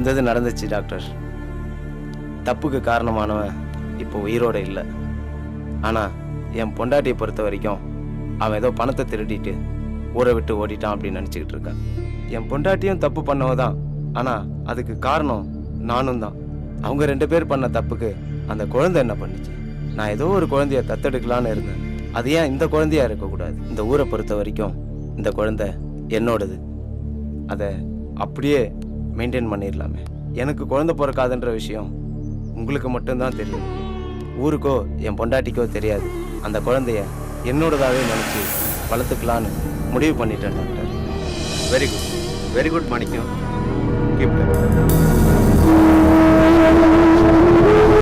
நடந்தது நடந்துச்சு டாக்டர். தப்புக்கு காரணமானவன் இப்போ உயிரோட இல்லை. ஆனால் என் பொண்டாட்டியை பொறுத்த வரைக்கும் அவன் ஏதோ பணத்தை திருடிட்டு ஊரை விட்டு ஓடிட்டான் அப்படின்னு நினச்சிக்கிட்டு இருக்கான். என் பொண்டாட்டியும் தப்பு பண்ணவ தான், ஆனால் அதுக்கு காரணம் நானும் தான். அவங்க 2 பேர் பண்ண தப்புக்கு அந்த குழந்தை என்ன பண்ணுச்சு? நான் ஏதோ ஒரு குழந்தைய தத்தெடுக்கலான்னு இருந்தேன். அது ஏன் இந்த குழந்தையா இருக்கக்கூடாது? இந்த ஊரை பொறுத்த வரைக்கும் இந்த குழந்தை என்னோடது. அதை அப்படியே மெயின்டைன் பண்ணிடலாமே. எனக்கு குழந்தை பிறக்காதுன்ற விஷயம் உங்களுக்கு மட்டும்தான் தெரியும். ஊருக்கோ என் பொண்டாட்டிக்கோ தெரியாது. அந்த குழந்தைய என்னோடதாகவே நினச்சி வளர்த்துக்கலான்னு முடிவு பண்ணிட்டேன் டாக்டர். வெரி குட் மாணிக்கம். கீப்